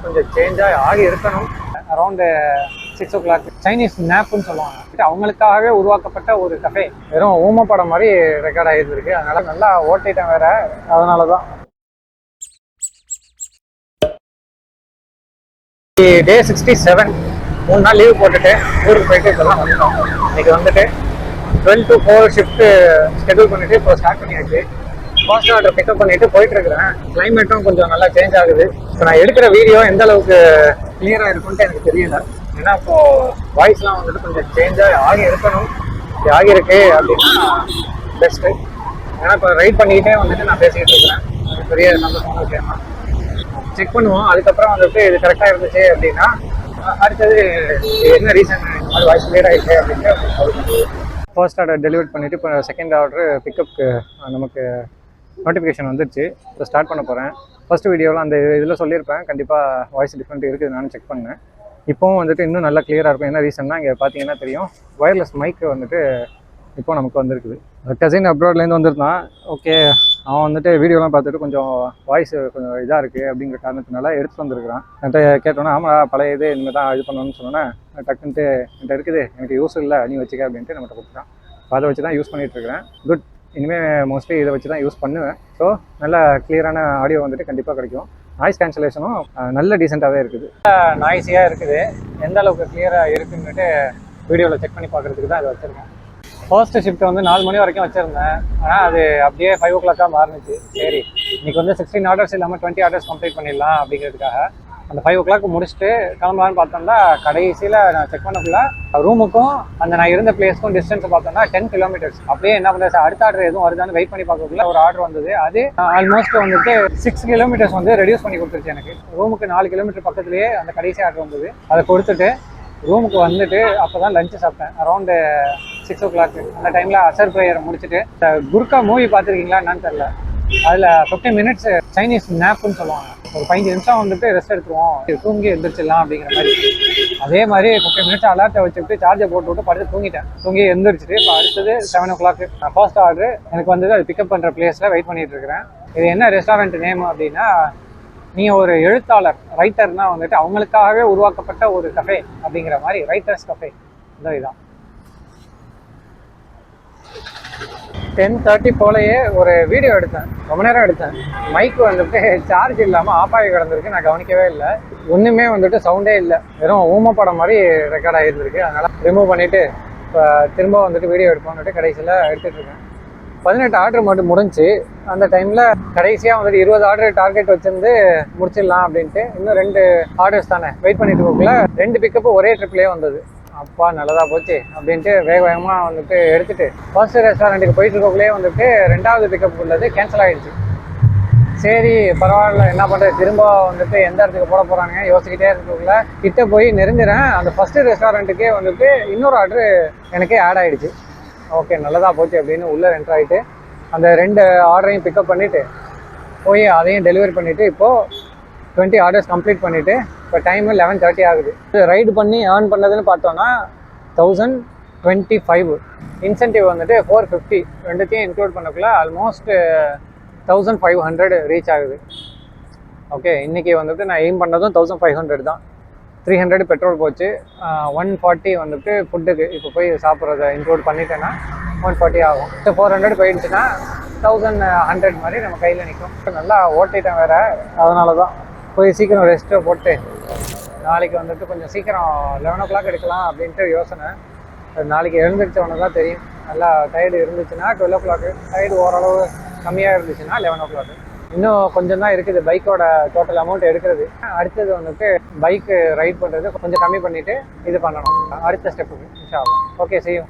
கொஞ்சம் சேஞ்சாக ஆகி இருக்கணும். அரௌண்டு 6 o'clock சைனீஸ் நேப்புன்னு சொல்லுவாங்க. அவங்களுக்காகவே உருவாக்கப்பட்ட ஒரு கஃபே. வெறும் ஊம படம் மாதிரி ரெக்கார்ட் ஆகிருக்கு. அதனால நல்லா ஓட்டிட்டேன் வேற. அதனால தான் டே 67 3 நாள் லீவ் போட்டுட்டு ஊருக்கு போயிட்டு இப்போதான் வந்துட்டோம். இன்னைக்கு வந்துட்டு 12 to 4 ஷிஃப்ட்டு ஷெட்யூல் பண்ணிட்டு இப்போ ஸ்டார்ட் பண்ணியாச்சு. ஃபர்ஸ்ட் ஆர்டர் பிக்கப் பண்ணிட்டு போயிட்டு இருக்கிறேன். கிளைமேட்டும் கொஞ்சம் நல்லா சேஞ்ச் ஆகுது. இப்போ நான் எடுக்கிற வீடியோ எந்த அளவுக்கு கிளியரா இருக்கும்ட்டு எனக்கு தெரியல. ஏன்னா இப்போ வாய்ஸ்லாம் வந்துட்டு கொஞ்சம் சேஞ்சாக ஆகி இருக்கணும். ஆகியிருக்கு அப்படின்னா பெஸ்ட்டு. ஏன்னா இப்போ ரைட் பண்ணிக்கிட்டே வந்துட்டு நான் பேசிக்கிட்டு இருக்கிறேன். பெரிய சந்தோஷமான விஷயம் தான். செக் பண்ணுவோம். அதுக்கப்புறம் வந்துட்டு இது கரெக்டாக இருந்துச்சு அப்படின்னா அடுத்தது என்ன ரீசன் அது வாய்ஸ் கிளியர் ஆகிடுச்சு அப்படின்ட்டு ஃபர்ஸ்ட் ஆர்டர் டெலிவரி பண்ணிவிட்டு இப்போ செகண்ட் ஆர்டர் பிக்கப்புக்கு நமக்கு நோட்டிஃபிகேஷன் வந்துடுச்சு. இப்போ ஸ்டார்ட் பண்ண போகிறேன். ஃபஸ்ட்டு வீடியோவில் அந்த இதில் சொல்லியிருப்பேன் கண்டிப்பாக வாய்ஸ் டிஃப்ரெண்ட் இருக்குது. நானும் செக் பண்ணேன். இப்போவும் வந்துட்டு இன்னும் நல்லா கிளியராக இருக்கும். என்ன ரீசன்னா இங்கே பார்த்தீங்கன்னா தெரியும், ஒயர்லெஸ் மைக்கு வந்துட்டு இப்போ நமக்கு வந்திருக்குது. கசின் அப்ராட்லேருந்து வந்திருந்தான். ஓகே, அவன் வந்துட்டு வீடியோலாம் பார்த்துட்டு கொஞ்சம் வாய்ஸ் கொஞ்சம் இதாக இருக்குது அப்படிங்கிற காரணத்தினால எடுத்துகிட்டு வந்திருக்கிறான். என்கிட்ட கேட்டோன்னா ஆமாம் பழைய இது இனிமேல் தான் இது பண்ணணும்னு சொன்னோன்னே டக்குன்ட்டு என்கிட்ட இருக்குது, எனக்கு யூஸ் இல்லை நீ வச்சுக்க அப்படின்ட்டு நம்மகிட்ட கொடுத்துட்டான். அதை வச்சு தான் யூஸ் பண்ணிகிட்ருக்கிறேன். குட். இனிமேல் மோஸ்ட்லி இதை வச்சு தான் யூஸ் பண்ணுவேன். ஸோ நல்ல கிளியரான ஆடியோ வந்துட்டு கண்டிப்பாக கிடைக்கும். நாய்ஸ் கேன்சலேஷனும் நல்ல டீசெண்டாகவே இருக்குது. நாய்ஸியாக இருக்குது. எந்த அளவுக்கு கிளியராக இருக்குன்னுட்டு வீடியோவில் செக் பண்ணி பார்க்குறதுக்கு தான் அதை வச்சுருக்கேன். ஃபர்ஸ்ட் ஷிஃப்ட் வந்து 4 மணி வரைக்கும் வச்சுருந்தேன். ஆனால் அது அப்படியே 5 o'clock மாறினுச்சு. சரி இன்றைக்கி வந்து 16 ஆர்டர்ஸ் இல்லாமல் 20 ஆர்டர்ஸ் கம்ப்ளீட் பண்ணிடலாம் அப்படிங்கிறதுக்காக அந்த 5 o'clock முடிச்சுட்டு கிளம்பலான்னு பார்த்தோம்னா கடைசியில் நான் செக் பண்ணக்குள்ள ரூமுக்கும் அந்த நான் இருந்த பிளேஸ்க்கும் டிஸ்டன்ஸ் பார்த்தோம்னா 10 kilometers. அப்படியே என்ன பண்ணுறது, அடுத்த ஆர்டர் எதுவும் வருதான்னு வெயிட் பண்ணி பார்க்கக்குள்ள ஒரு ஆர்டர் வந்தது. அது ஆல்மோஸ்ட் வந்துட்டு 6 kilometers வந்து ரெடியூஸ் பண்ணி கொடுத்துருச்சு. எனக்கு ரூமுக்கு 4 kilometer பக்கத்துலேயே அந்த கடைசி ஆர்டர் வந்தது. அதை கொடுத்துட்டு ரூமுக்கு வந்துட்டு அப்போ தான் லஞ்சு சாப்பிட்டேன். Around 6 o'clock. அந்த டைமில் அசர் ப்ரேயரை முடிச்சுட்டு குர்கா மூவி பார்த்துருக்கீங்களா என்னன்னு தெரியல. அதில் 15 minutes சைனீஸ் நேப்புன்னு சொல்லுவாங்க. ஒரு 15 நிமிஷம் வந்துட்டு ரெஸ்ட் எடுத்துருவோம், தூங்கி எழுந்திரிச்சிடலாம் அப்படிங்கிற மாதிரி. அதே மாதிரி 15 minutes அலர்ட்டை வச்சுக்கிட்டு சார்ஜை போட்டு விட்டு படுத்து தூங்கிட்டேன். தூங்கி எழுந்திரிச்சிட்டு இப்போ அடுத்தது 7 o'clock ஃபர்ஸ்ட் ஆர்டர் எனக்கு வந்தது. அது பிக்கப் பண்ணுற பிளேஸில் வெயிட் பண்ணிட்டு இருக்கிறேன். இது என்ன ரெஸ்டாரண்ட் நேம் அப்படின்னா, நீங்கள் ஒரு எழுத்தாளர் ரைட்டர்னா வந்துட்டு அவங்களுக்காகவே உருவாக்கப்பட்ட ஒரு கஃபே அப்படிங்கிற மாதிரி ரைட்டர்ஸ் கஃபே இதுதான். 10:30 போலயே ஒரு வீடியோ எடுத்தேன். ரொம்ப நேரம் எடுத்தேன். மைக்கு வந்துட்டு சார்ஜ் இல்லாமல் ஆஃப் ஆகி கிடந்திருக்கு. நான் கவனிக்கவே இல்லை. ஒன்றுமே வந்துட்டு சவுண்டே இல்லை. வெறும் ஊம படம் மாதிரி ரெக்கார்ட் ஆகியிருந்திருக்கு. அதனால் ரிமூவ் பண்ணிவிட்டு இப்போ திரும்ப வந்துட்டு வீடியோ எடுப்போம்னுட்டு கடைசியில் எடுத்துகிட்டு இருக்கேன். 18 ஆர்டர் மட்டும் முடிஞ்சு. அந்த டைமில் கடைசியாக வந்துட்டு 20 ஆர்டர் டார்கெட் வச்சுருந்து முடிச்சிடலாம் அப்படின்ட்டு இன்னும் 2 ஆர்டர்ஸ் தானே வெயிட் பண்ணிட்டு போகல 2 பிக்கப்பு ஒரே ட்ரிப்லேயே வந்தது. அப்பா நல்லதாக போச்சு அப்படின்ட்டு வேகமாக வந்துட்டு எடுத்துகிட்டு ஃபர்ஸ்ட் ரெஸ்டாரண்ட்டுக்கு போயிட்டு இருக்கக்குள்ளே வந்துட்டு 2வது பிக்கப் உள்ளது கேன்சல் ஆகிடுச்சு. சரி பரவாயில்ல என்ன பண்ணுறது, திரும்ப வந்துட்டு எந்த இடத்துக்கு போட போகிறாங்க யோசிக்கிட்டே இருக்கக்குள்ள கிட்ட போய் நெருங்குறேன். அந்த ஃபஸ்ட்டு ரெஸ்டாரண்ட்டுக்கே வந்துட்டு இன்னொரு ஆர்டர் எனக்கே ஆட் ஆகிடுச்சு. ஓகே நல்லதாக போச்சு அப்படின்னு உள்ளே என்ட்ரு ஆகிட்டு அந்த 2 ஆர்டரையும் பிக்கப் பண்ணிவிட்டு போய் அதையும் டெலிவரி பண்ணிவிட்டு இப்போது 20 ஆர்டர்ஸ் கம்ப்ளீட் பண்ணிவிட்டு இப்போ டைமு 11:30 ஆகுது. ரைடு பண்ணி ஏர்ன் பண்ணதுன்னு பார்த்தோன்னா 1025. இன்சென்டிவ் வந்துட்டு 450. ரெண்டுத்தையும் இன்க்ளூட் பண்ணக்குள்ள ஆல்மோஸ்ட் 1500 ரீச் ஆகுது. ஓகே இன்றைக்கி வந்துட்டு நான் எய்ம் பண்ணதும் 1500 தான். 300 பெட்ரோல் போச்சு. 140 வந்துட்டு ஃபுட்டுக்கு இப்போ போய் சாப்பிட்றத இன்க்ளூட் பண்ணிட்டேன்னா 140 ஆகும். 400 போயிடுச்சுன்னா 1100 மாதிரி நம்ம கையில் நிற்கும். நல்லா ஓட்டிட்டேன் வேறு. அதனால தான் போய் சீக்கிரம் ரெஸ்ட்டை போட்டு நாளைக்கு வந்துட்டு கொஞ்சம் சீக்கிரம் 11 o'clock எடுக்கலாம் அப்படின்ட்டு யோசனை. நாளைக்கு எழுந்திரிச்சவொன்னே தான் தெரியும். நல்லா டயர்டு இருந்துச்சுன்னா 12 o'clock, டயர்டு ஓரளவு கம்மியாக இருந்துச்சுன்னா 11 o'clock. இன்னும் கொஞ்சம் தான் இருக்குது பைக்கோட டோட்டல் அமௌண்ட் எடுக்கிறது. அடுத்தது வந்துட்டு பைக்கு ரைட் பண்ணுறது கொஞ்சம் கம்மி பண்ணிவிட்டு இது பண்ணணும் அடுத்த ஸ்டெப்புக்கு. இன்ஷா அல்லாஹ். Okay see you.